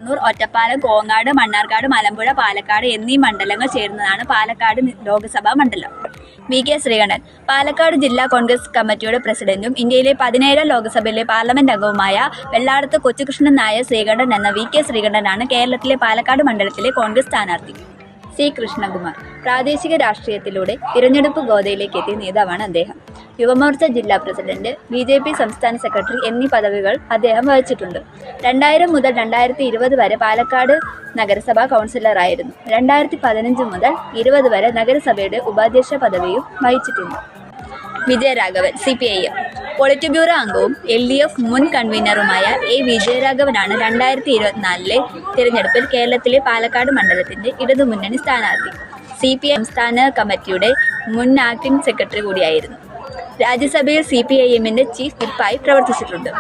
ഷൊർണൂർ, ഒറ്റപ്പാലം, കോങ്ങാട്, മണ്ണാർക്കാട്, മലമ്പുഴ, പാലക്കാട് എന്നീ മണ്ഡലങ്ങൾ ചേരുന്നതാണ് പാലക്കാട് ലോക്സഭാ മണ്ഡലം. വി കെ ശ്രീകണ്ഠൻ പാലക്കാട് ജില്ലാ കോൺഗ്രസ് കമ്മിറ്റിയുടെ പ്രസിഡന്റും ഇന്ത്യയിലെ 17ാം ലോക്സഭയിലെ പാർലമെന്റ് അംഗവുമായ വെള്ളാടത്ത് കൊച്ചുകൃഷ്ണൻ നായർ ശ്രീകണ്ഠൻ എന്ന വി കെ ശ്രീകണ്ഠനാണ് കേരളത്തിലെ പാലക്കാട് മണ്ഡലത്തിലെ കോൺഗ്രസ് സ്ഥാനാർത്ഥി. സി കൃഷ്ണകുമാർ പ്രാദേശിക രാഷ്ട്രീയത്തിലൂടെ തിരഞ്ഞെടുപ്പ് ഗോതയിലേക്ക് എത്തിയ നേതാവാണ് അദ്ദേഹം. യുവമോർച്ച ജില്ലാ പ്രസിഡന്റ്, BJP സംസ്ഥാന സെക്രട്ടറി എന്നീ പദവികൾ അദ്ദേഹം വഹിച്ചിട്ടുണ്ട്. 2000 മുതൽ 2020 വരെ പാലക്കാട് നഗരസഭാ കൗൺസിലറായിരുന്നു. 2015 മുതൽ 20 വരെ നഗരസഭയുടെ ഉപാധ്യക്ഷ പദവിയും വഹിച്ചിട്ടുണ്ട്. വിജയരാഘവൻ CPIM പോളിറ്റ് ബ്യൂറോ അംഗവും LDF മുൻ കൺവീനറുമായ A. വിജയരാഘവനാണ് 2024 തിരഞ്ഞെടുപ്പിൽ കേരളത്തിലെ പാലക്കാട് മണ്ഡലത്തിന്റെ ഇടതുമുന്നണി സ്ഥാനാർത്ഥി. CPI സംസ്ഥാന കമ്മിറ്റിയുടെ മുൻ ആക്ടിംഗ് സെക്രട്ടറി കൂടിയായിരുന്നു. രാജ്യസഭയിൽ CPIMന്റെ ചീഫ് വിപ്പായി പ്രവർത്തിച്ചിട്ടുണ്ട്.